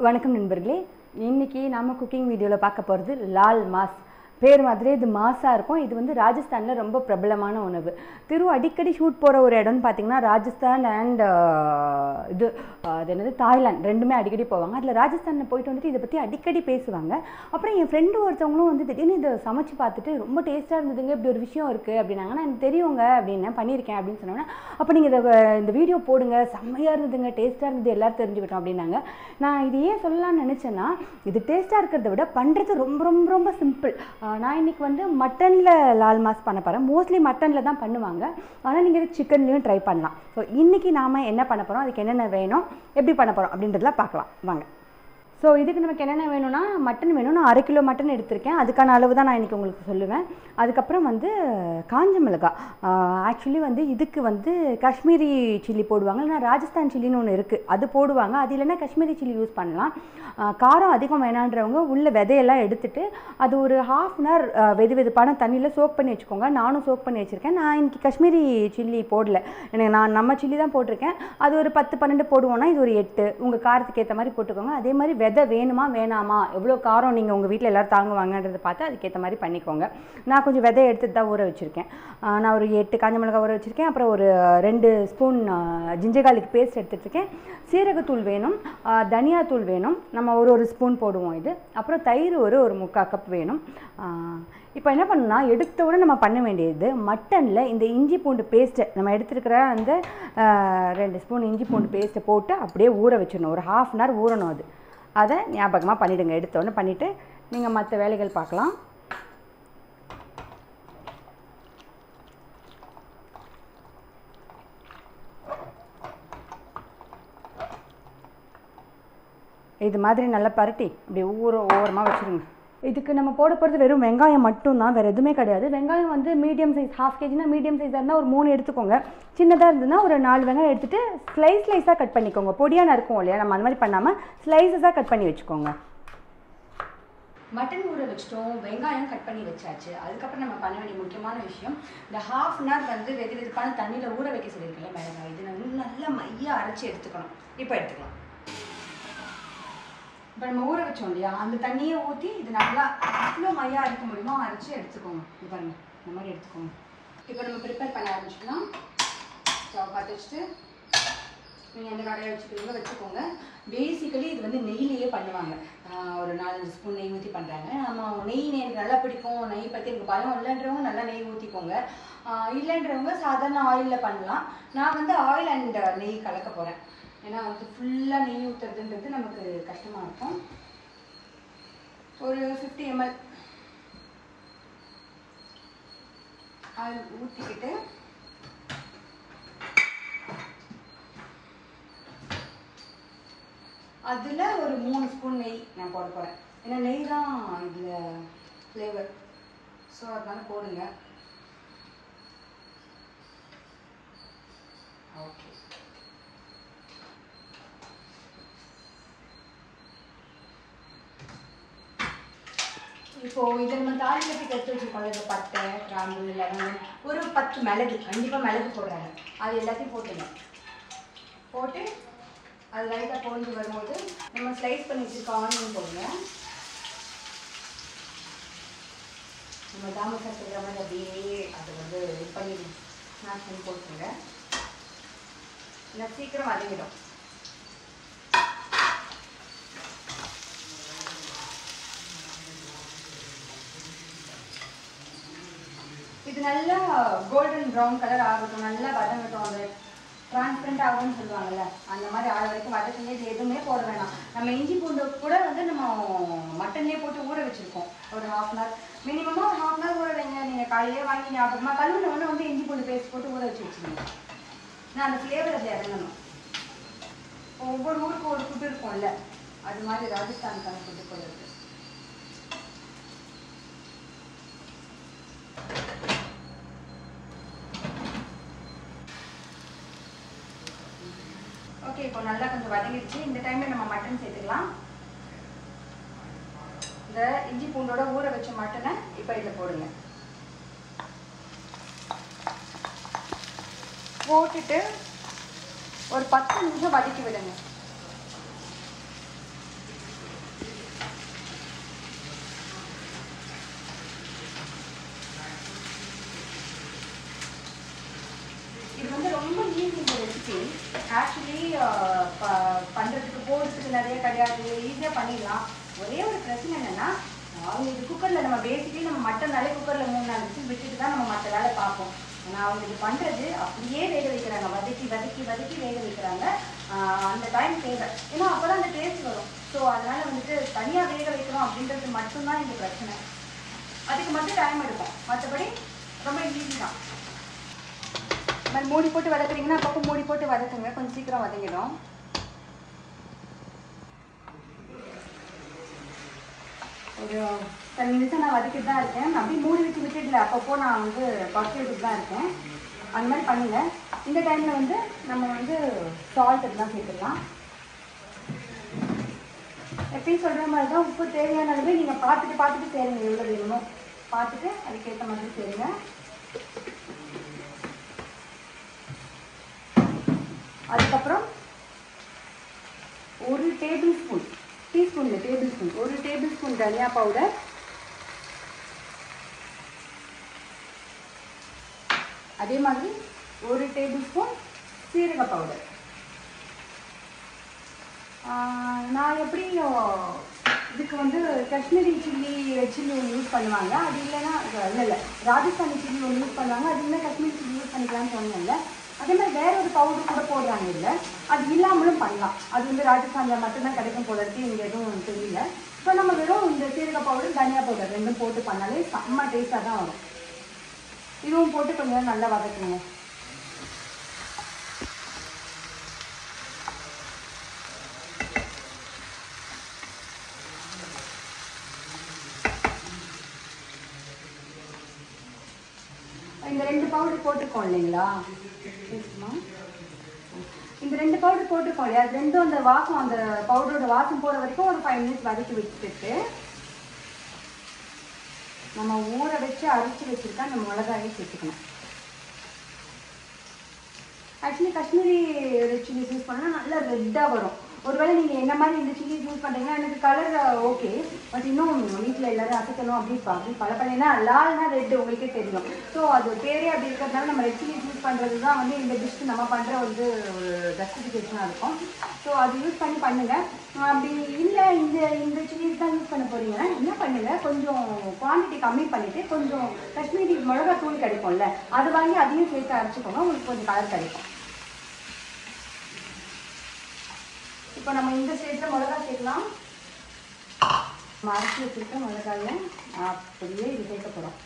வணக்கம் நண்பர்களே, இன்னைக்கு நாம குக்கிங் வீடியோவில் பார்க்க போகிறது லால் மாஸ். பேர் மாதிரியே இது மாஸாக இருக்கும். இது வந்து ராஜஸ்தானில் ரொம்ப பிரபலமான உணவு. அடிக்கடி ஷூட் போகிற ஒரு இடம்னு பார்த்தீங்கன்னா ராஜஸ்தான் அண்ட் அது என்னது தாய்லாந்து, ரெண்டுமே அடிக்கடி போவாங்க. அதில் ராஜஸ்தானில் போயிட்டு வந்துட்டு இதை பற்றி அடிக்கடி பேசுவாங்க. அப்புறம் என் ஃப்ரெண்டு ஒருத்தவங்களும் வந்து திடீர்னு இதை சமைச்சு பார்த்துட்டு ரொம்ப டேஸ்ட்டாக இருந்ததுங்க, இப்படி ஒரு விஷயம் இருக்குது அப்படின்னாங்க. நான் எனக்கு தெரியுங்க அப்படின்னு பண்ணியிருக்கேன் அப்படின்னு சொன்னோன்னே, அப்போ நீங்கள் இந்த வீடியோ போடுங்க, செம்மையாக இருந்ததுங்க, டேஸ்ட்டாக இருந்தது, எல்லோரும் தெரிஞ்சுக்கிட்டோம் அப்படின்னாங்க. நான் இது ஏன் சொல்லலாம்னு நினச்சேன்னா, இது டேஸ்ட்டாக இருக்கிறத விட பண்ணுறது ரொம்ப ரொம்ப ரொம்ப சிம்பிள். நான் இன்றைக்கி வந்து மட்டனில் லால் மாஸ் பண்ண போகிறேன். மோஸ்ட்லி மட்டனில் தான் பண்ணுவாங்க, ஆனால் நீங்கள் சிக்கன்லேயும் ட்ரை பண்ணலாம். ஸோ இன்றைக்கி நாம் என்ன பண்ண போகிறோம், அதுக்கு என்னென்ன வேணும், எப்படி பண்ண போகிறோம் அப்படின்றதெல்லாம் பார்க்கலாம் வாங்க. ஸோ இதுக்கு நமக்கு என்னென்ன வேணும்னா, மட்டன் வேணும். நான் 1/2 கிலோ மட்டன் எடுத்திருக்கேன். அதுக்கான அளவு தான் நான் இன்றைக்கி உங்களுக்கு சொல்லுவேன். அதுக்கப்புறம் வந்து காஞ்ச மிளகாய். ஆக்சுவலி வந்து இதுக்கு வந்து காஷ்மீரி சில்லி போடுவாங்க, இல்லைனா ராஜஸ்தான் சில்லின்னு ஒன்று இருக்குது, அது போடுவாங்க. அது இல்லைன்னா காஷ்மீரி சில்லி யூஸ் பண்ணலாம். காரம் அதிகம் வேணான்றவங்க உள்ள விதையெல்லாம் எடுத்துட்டு அது ஒரு 1/2 அன் ஹவர் வெதுவெதுப்பான தண்ணியில் சோக் பண்ணி வச்சுக்கோங்க. நானும் சோக் பண்ணி வச்சுருக்கேன். நான் இன்றைக்கி காஷ்மீரி சில்லி போடல, எனக்கு நம்ம சில்லி தான் போட்டிருக்கேன். அது ஒரு 10-12 போடுவோன்னா இது ஒரு 8, உங்கள் காரத்துக்கு ஏற்ற மாதிரி போட்டுக்கோங்க. அதே மாதிரி விதை வேணுமா வேணாமா, எவ்வளோ காரம் நீங்கள் உங்கள் வீட்டில் எல்லோரும் தாங்குவாங்கன்றதை பார்த்து அதுக்கேற்ற மாதிரி பண்ணிக்கோங்க. நான் கொஞ்சம் விதை எடுத்துட்டு தான் ஊற வச்சுருக்கேன். நான் ஒரு 8 காஞ்ச மிளகாய் ஊற வச்சுருக்கேன். அப்புறம் ஒரு 2 ஸ்பூன் ஜிஞ்சர் கார்லிக் பேஸ்ட் எடுத்துகிட்ருக்கேன். சீரகத்தூள் வேணும், தனியாத்தூள் வேணும், நம்ம ஒரு ஸ்பூன் போடுவோம் இது. அப்புறம் தயிர் ஒரு 3/4 கப் வேணும். இப்போ என்ன பண்ணணும்னா, எடுத்தோட நம்ம பண்ண வேண்டியது மட்டனில் இந்த இஞ்சி பூண்டு பேஸ்ட்டை நம்ம எடுத்துருக்கிற அந்த 2 ஸ்பூன் இஞ்சி பூண்டு பேஸ்ட்டை போட்டு அப்படியே ஊற வச்சிடணும். ஒரு 1/2 அன் ஹவர் ஊறணும். அதை ஞாபகமாக பண்ணிவிடுங்க. எடுத்தோடனே பண்ணிவிட்டு நீங்கள் மற்ற வேலைகள் பார்க்கலாம். இது மாதிரி நல்லா பரட்டி அப்படியே ஓரமாக வச்சுருங்க. இதுக்கு நம்ம போட போகிறது வெறும் வெங்காயம் மட்டும்தான், வேறு எதுவுமே கிடையாது. வெங்காயம் வந்து மீடியம் சைஸ், 1/2 kg மீடியம் சைஸாக இருந்தால் ஒரு 3 எடுத்துக்கோங்க. சின்னதாக இருந்ததுன்னா ஒரு 4 வெங்காயம் எடுத்துகிட்டு ஸ்லைஸாக கட் பண்ணிக்கோங்க. பொடியாக நறுக்கும் இல்லையா, நம்ம அந்த மாதிரி பண்ணாமல் ஸ்லைஸாக கட் பண்ணி வச்சுக்கோங்க. மட்டன் ஊற வச்சிட்டோம், வெங்காயம் கட் பண்ணி வச்சாச்சு. அதுக்கப்புறம் நம்ம பண்ண வேண்டிய முக்கியமான விஷயம், இந்த 1/2 அன் ஹவர் வந்து வெதுவெதுப்பான தண்ணியில் ஊற வைக்க சொல்லியிருக்கல மிளகாய், இது நல்லா மையாக அரைச்சி எடுத்துக்கணும். இப்போ எடுத்துக்கலாம். இப்போ நம்ம ஊற வச்சோம் இல்லையா, அந்த தண்ணியை ஊற்றி இது நல்லா எவ்வளோ மையாக அரைக்க முடியுமோ அரைச்சி எடுத்துக்கோங்க. இது பாருங்கள், இந்த மாதிரி எடுத்துக்கோங்க. இப்போ நம்ம ப்ரிப்பேர் பண்ண ஆரம்பிச்சுக்கலாம். ஸ்டவ் பற்ற வச்சுட்டு நீங்கள் எந்த கடையை வச்சுக்கிறீங்களோ வச்சுக்கோங்க. பேசிக்கலி இது வந்து நெய்லேயே பண்ணுவாங்க. ஒரு 4-5 ஸ்பூன் நெய் ஊற்றி பண்ணுறாங்க. நம்ம நெய் எனக்கு நல்லா பிடிக்கும், நெய் பற்றி எனக்கு பயம் இல்லைன்றவங்க நல்லா நெய் ஊற்றிக்கோங்க. இல்லைன்றவங்க சாதாரண ஆயிலில் பண்ணலாம். நான் வந்து ஆயில் அண்ட் நெய் கலக்க போகிறேன். ஏன்னா வந்து ஃபுல்லாக நெய் ஊற்றுறதுன்றது நமக்கு கஷ்டமாக இருக்கும். ஒரு 50 ml ஆயில் ஊற்றிக்கிட்டு அதில் ஒரு 3 ஸ்பூன் நெய் நான் போட போகிறேன். ஏன்னா நெய் தான் இதில் ஃப்ளேவர், ஸோ அதனால போடுங்க. ஓகே, இப்போது இதை நம்ம தாளிக்கிறதுக்கு எடுத்து வச்சுருக்கோம். இந்த பட்டை, கிராம்பு, லவங்கம், ஒரு 10 மிளகு, கண்டிப்பாக மிளகு போடுறாங்க, அது எல்லாத்தையும் போட்டுங்க. போட்டு அது லைட்டாக பொரிஞ்சு வரும்போது நம்ம ஸ்லைஸ் பண்ணி வச்சுருக்க ஆனியன் போடுங்க. நம்ம தாமசா செய்கிற மாதிரி அப்படியே அதை வந்து இது பண்ணி ஸ்மாஷ் பண்ணி போட்டுருங்க. இல்லை சீக்கிரம் வதங்கிடும். இது நல்லா கோல்டன் ப்ரௌன் கலர் ஆகட்டும், நல்லா வதங்கட்டும். அந்த டிரான்ஸ்பரண்ட் ஆகும்னு சொல்லுவாங்கல்ல, அந்த மாதிரி ஆக வரைக்கும் வதக்குங்க. இது எதுவுமே போட வேணாம். நம்ம இஞ்சி பூண்டு கூட வந்து நம்ம மட்டன்லேயே போட்டு ஊற வச்சுருக்கோம். ஒரு 1/2 அன் ஹவர், மினிமமாக ஒரு 1/2 அன் ஹவர் ஊற வைங்க. நீங்கள் காலையிலே வாங்கி ஞாபகமாக கழுவுனவொன்னே வந்து இஞ்சி பூண்டு பேஸ்ட் போட்டு ஊற வச்சு வச்சுருங்க. நான் அந்த ஃப்ளேவர் அதில் இறங்கணும். ஒவ்வொரு ஊருக்கு ஒரு ஃபுட்டு இருக்கும்ல, அது மாதிரி ராஜஸ்தானுக்கான ஃபுட்டு போல இருக்குது. ஓகே, இப்போ நல்லா கொஞ்சம் வதங்கிடுச்சு. இந்த டைமில் நம்ம மட்டன் சேர்த்துக்கலாம். இந்த இஞ்சி பூண்டோட ஊற வச்ச மட்டனை இப்போ இதில் போடுங்க. போட்டுட்டு ஒரு 10 நிமிஷம் வதக்கி விடுங்க. ரொம்ப ஈஸி இந்த ரெசிபி. ஆக்சுவலி பண்ணுறதுக்கு போடுறதுக்கு நிறைய கிடையாது, ஈஸியாக பண்ணிடலாம். ஒரே ஒரு பிரச்சனை என்னென்னா, அவங்க இது குக்கரில் நம்ம பேசிக்கலி நம்ம மட்டனாலே குக்கரில் 3-4 விசில் விட்டுட்டு தான் நம்ம மற்ற வேலை பார்ப்போம். ஆனால் அவங்க இது பண்ணுறது அப்படியே வேக வைக்கிறாங்க, வதக்கி வதக்கி வதக்கி வேக வைக்கிறாங்க. அந்த டைம் தேவை, ஏன்னா அப்போ தான் அந்த டேஸ்ட் வரும். ஸோ அதனால் வந்துட்டு தனியாக வேக வைக்கிறோம் அப்படின்றது மட்டும்தான் இந்த பிரச்சனை. அதுக்கு மட்டும் டைம் எடுக்கும், மற்றபடி ரொம்ப ஈஸி தான். மாதிரி மூடி போட்டு வதக்குறீங்கன்னா அப்பப்போ மூடி போட்டு வதக்குங்க, கொஞ்சம் சீக்கிரம் வதங்கிடும். ஒரு 10 நிமிஷம் நான் வதக்கிட்டு தான் இருக்கேன். அப்படியே மூடி வச்சு விட்டுடல, அப்பப்போ நான் வந்து பக்கத்து விட்டுட்டு தான் இருக்கேன். அந்த மாதிரி பண்ணுங்க. இந்த டைமில் வந்து நம்ம வந்து சால்ட் எல்லாம் சேர்த்துடலாம். எப்பயும் சொல்கிற மாதிரி தான், உப்பு தேவையான அளவு நீங்கள் பார்த்துட்டு சேருங்க, எவ்வளோ வேணுமோ பார்த்துட்டு அதுக்கேற்ற மாதிரி சேருங்க. அதுக்கப்புறம் ஒரு டேபிள் ஸ்பூன், டீஸ்பூனில் டேபிள் ஸ்பூன், ஒரு டேபிள் ஸ்பூன் தனியா பவுடர், அதே மாதிரி ஒரு டேபிள் ஸ்பூன் சீரக பவுடர். நான் எப்படி இதுக்கு வந்து காஷ்மீரி சில்லி ஒன்று யூஸ் பண்ணுவாங்க, அது இல்லைன்னா இல்லை ராஜஸ்தானி சில்லி ஒன்று யூஸ் பண்ணுவாங்க, அது இல்லை காஷ்மீரி சில்லி யூஸ் பண்ணிக்கலாம்னு சொன்னேன்ல. அதே மாதிரி வேற ஒரு பவுடர் கூட போடுறாங்க, இல்லை அது இல்லாமலும் பண்ணலாம். அது வந்து ராஜஸ்தானில் மட்டும்தான் கிடைக்கும் போல இருக்கு, இங்கே எதுவும் தெரியல. இப்போ நம்ம வெறும் இந்த சீரக பவுடர் தனியா பவுடர் ரெண்டும் போட்டு பண்ணாலே செம்ம டேஸ்ட்டாக தான் வரும். இதுவும் போட்டு கொஞ்சம் நேரம் நல்லா வதக்குங்க. இந்த 2 பவுடர் போட்டுக்கோம் இல்லைங்களா, இந்த 2 பவுடர் போட்டுக்கோம் இல்லையா, அது ரெண்டும் அந்த வாசம், அந்த பவுடரோட வாசம் போகிற வரைக்கும் ஒரு 5 மினிட்ஸ் வதக்கி வச்சுட்டு நம்ம ஊற வச்சு அரைச்சி வச்சுருக்கா நம்ம மிளகாயை சேர்த்துக்கணும். Actually Kashmiri red chilli use பண்ணால் நல்லா ரெட்டாக வரும். ஒருவேளை நீங்கள் என்ன மாதிரி இந்த சில்லி யூஸ் பண்ணுறீங்கன்னா எனக்கு கலர் ஓகே, பட் இன்னும் வீட்டில் எல்லோரும் அசைக்கணும் அப்படி பல பண்ணீங்கன்னா லால்னா ரெட்டு உங்களுக்கே தெரியும். ஸோ அது பேரே அப்படி இருக்கிறதுனால நம்ம ரெட் சில்லி யூஸ் பண்ணுறது தான் வந்து இந்த டிஷ்க்கு நம்ம பண்ணுற வந்து ஒரு ஜஸ்டிஃபிகேஷனாக இருக்கும். ஸோ அது யூஸ் பண்ணி பண்ணுங்கள். அப்படி இல்லை இந்த சில்லிஸ் தான் யூஸ் பண்ண போகிறீங்கன்னா என்ன பண்ணுங்கள், கொஞ்சம் குவான்டிட்டி கம்மி பண்ணிவிட்டு கொஞ்சம் காஷ்மீரி மிளகா தூள் கிடைக்கும்ல, அது வாங்கி அதையும் சேர்த்து அரைச்சிக்கோங்க, உங்களுக்கு கொஞ்சம் கலர் கிடைக்கும். இப்போ நம்ம இந்த ஸ்டேஜில் மிளகா சேர்க்கலாம். அரைச்சி வச்சுருக்க மிளகாயை அப்படியே இது சேர்க்க போகிறோம்.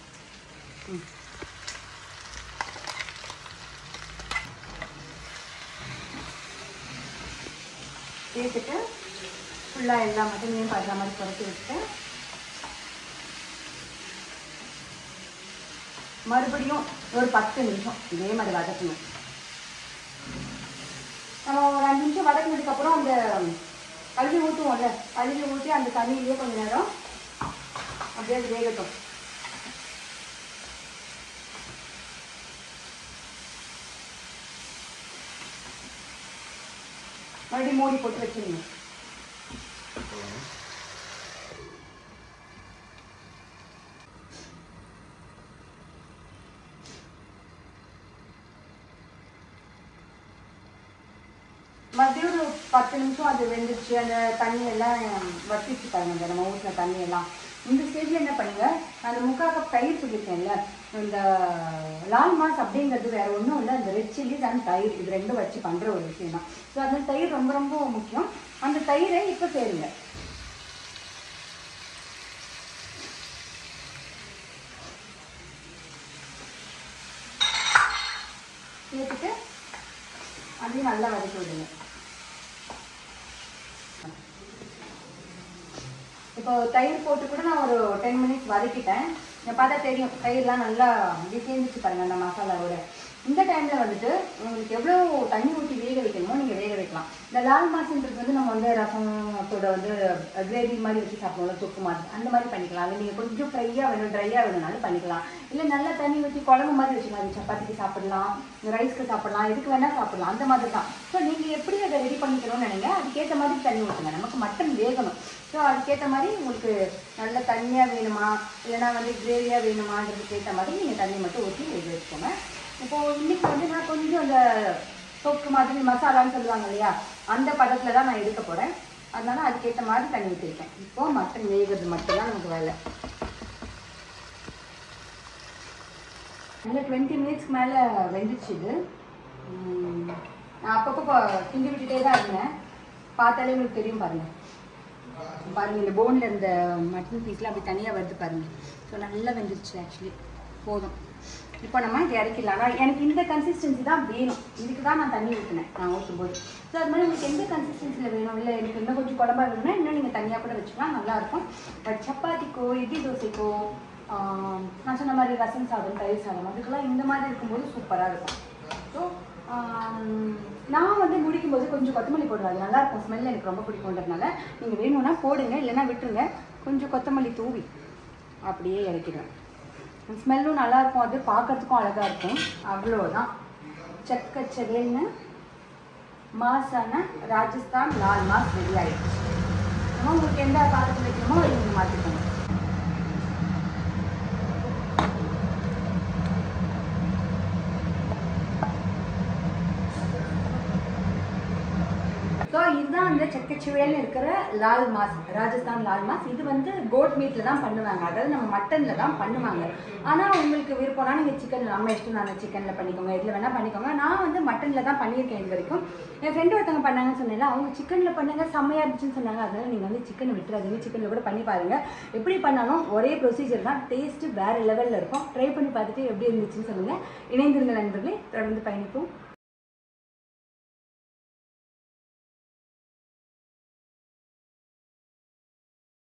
சேர்த்துட்டு ஃபுல்லாக எல்லா மட்டனையும் படுற மாதிரி குறைச்சி வச்சுட்டு மறுபடியும் ஒரு 10 நிமிஷம் இதே மாதிரி வதக்கணும். நம்ம ஒரு 5 நிமிஷம் வதக்கினதுக்கப்புறம் அந்த கழுவி ஊற்றுவோம்ல, கழுவி ஊற்றி அந்த தண்ணியிலேயே கொஞ்சம் நேரம் அப்படியே அது வேகட்டும். மறுபடியும் மூடி போட்டு வச்சுருங்க. மறுபடியும் ஒரு 10 நிமிஷம் அது வெந்துருச்சு, அந்த தண்ணியெல்லாம் வற்றிச்சு பாருங்க, நம்ம ஊற்றின தண்ணியெல்லாம். இந்த ஸ்டேஜில் என்ன பண்ணுங்கள், அந்த 3/4 கப் தயிர் சொல்லியிருக்கேன்ல, இந்த லால் மாஸ் அப்படிங்கிறது வேறு ஒன்றும் இல்லை, அந்த ரெட் சில்லி அண்ட் தயிர் இது ரெண்டும் வச்சு பண்ணுற ஒரு விஷயம் தான். ஸோ அந்த தயிர் ரொம்ப ரொம்ப முக்கியம். அந்த தயிரை இப்போ சேருங்க. சேர்த்துட்டு அதையும் நல்லா வதக்கி விடுங்க. இப்போ தயிர் போட்டு கூட நான் ஒரு 10 மினிட்ஸ் வதக்கிட்டேன். பார்த்தா தெரியும் தயிர்லாம் நல்லா அப்படி சேர்ந்துச்சு பாருங்க அந்த மசாலாவோட. இந்த டைமில் வந்துட்டு உங்களுக்கு எவ்வளோ தண்ணி ஊற்றி வேக வைக்கணுமோ நீங்கள் வேக வைக்கலாம். இந்த லால் மாசுன்றது வந்து நம்ம வந்து ரசத்தோட வந்து கிரேவி மாதிரி வச்சு சாப்பிடுவோம்ல, தொக்கு மாதிரி அந்த மாதிரி பண்ணிக்கலாம். அது நீங்கள் கொஞ்சம் ஃப்ரையாக வேணும் ட்ரையாக வேணும்னாலும் பண்ணிக்கலாம். இல்லை நல்லா தண்ணி ஊற்றி குழம்பு மாதிரி வச்சுக்கலாம், அது சப்பாத்திக்கு சாப்பிடலாம், ரைஸ்க்கு சாப்பிடலாம், எதுக்கு வேணால் சாப்பிடலாம், அந்த மாதிரி தான். ஸோ நீங்கள் எப்படி அதை ரெடி பண்ணிக்கணும்னு நினைங்க, அதுக்கேற்ற மாதிரி தண்ணி ஊற்றுங்க. நமக்கு மட்டன் வேகணும், ஸோ அதுக்கேற்ற மாதிரி உங்களுக்கு நல்ல தண்ணியாக வேணுமா இல்லைனா வந்து கிரேவியாக வேணுமான்றதுக்கு ஏற்ற மாதிரி நீங்கள் தண்ணி மட்டும் ஊற்றி வேக வச்சுக்கோங்க. இப்போது இன்றைக்கி வந்து நான் கொஞ்சம் அந்த தொக்கு மாதிரி மசாலான்னு சொல்லுவாங்க இல்லையா, அந்த பதத்தில் தான் நான் எடுக்க போகிறேன். அதனால அதுக்கேற்ற மாதிரி தண்ணி ஊற்றிருக்கேன். இப்போது மட்டன் வேகிறது மட்டும்தான் நமக்கு வேலை. இல்லை 20 மினிட்ஸ்க்கு மேலே வெந்துச்சு இது. நான் அப்பப்போ கிண்டி விட்டுட்டே தான் இருந்தேன். பார்த்தாலே உங்களுக்கு தெரியும் பாருங்கள். பாருங்கள் இந்த போனில் இந்த மட்டன் பீஸ்லாம் அப்படி தனியாக வருது பாருங்கள். ஸோ நல்லா வெந்துருச்சு ஆக்சுவலி. போதும். இப்போ நம்ம இதை இறக்கிடலாம். ஆனால் எனக்கு இந்த கன்சிஸ்டன்சி தான் வேணும். இதுக்கு தான் நான் தண்ணி ஊற்றினேன் நான் ஊற்றும்போது. ஸோ அது மாதிரி உங்களுக்கு எந்த கன்சிஸ்டன்சியில் வேணும், இல்லை எனக்கு இன்னும் கொஞ்சம் குழம்பா வேணும்னா இன்னும் நீங்கள் தனியாக கூட வச்சுக்கலாம், நல்லாயிருக்கும். பட் சப்பாத்திக்கோ இட்லி தோசைக்கோ நான் சொன்ன மாதிரி ரசம் சாதம் தயிர் சாதம் அதுக்கெல்லாம் இந்த மாதிரி இருக்கும்போது சூப்பராக இருக்கும். ஸோ நான் வந்து முடிக்கும்போது கொஞ்சம் கொத்தமல்லி போடுவேன். அது நல்லாயிருக்கும். ஸ்மெல் எனக்கு ரொம்ப பிடிக்கும்ன்றதுனால நீங்கள் வேணும்னா போடுங்க, இல்லைன்னா விட்டுருங்க. கொஞ்சம் கொத்தமல்லி தூவி அப்படியே இறக்கிடுவேன். ஸ்மெல்லும் நல்லாயிருக்கும், அது பார்க்கறதுக்கும் அழகாக இருக்கும். அவ்வளோதான். செக்கச்சவேல்னு மாசான ராஜஸ்தான் லால் மாஸ் ரெடி ஆகிடுச்சு. நம்ம உங்களுக்கு எந்த பாத்திரத்தில் வைக்கணுமோ அதை நீங்கள் மாற்றிக்கோங்க. ஸோ இதுதான் வந்து செக்கச்சுவேல்னு இருக்கிற லால் மாஸ், ராஜஸ்தான் லால் மாஸ். இது வந்து கோட் மீட்டில் தான் பண்ணுவாங்க, அதாவது நம்ம மட்டனில் தான் பண்ணுவாங்க. ஆனால் உங்களுக்கு விருப்பம்னா நீங்கள் சிக்கன் நம்ம இஷ்டம் நான் சிக்கனில் பண்ணிக்கோங்க, இதில் வேணால் பண்ணிக்கோங்க. நான் வந்து மட்டனில் தான் பண்ணியிருக்கேன் இது வரைக்கும். என் ஃப்ரெண்டு ஒருத்தவங்க பண்ணாங்கன்னு சொன்னேன், அவங்க சிக்கனில் பண்ணாங்க, செம்மையாக இருந்துச்சுன்னு சொன்னாங்க. அதனால் நீங்கள் வந்து சிக்கனை விட்டுறாதீங்க, சிக்கனில் கூட பண்ணி பாருங்கள். எப்படி பண்ணாலும் ஒரே ப்ரொசீஜர் தான், டேஸ்ட்டு வேறு லெவலில் இருக்கும். ட்ரை பண்ணி பார்த்துட்டு எப்படி இருந்துச்சுன்னு சொல்லுங்கள். இணைந்திருங்கள் நண்பர்களே, தொடர்ந்து பயணிப்போம்.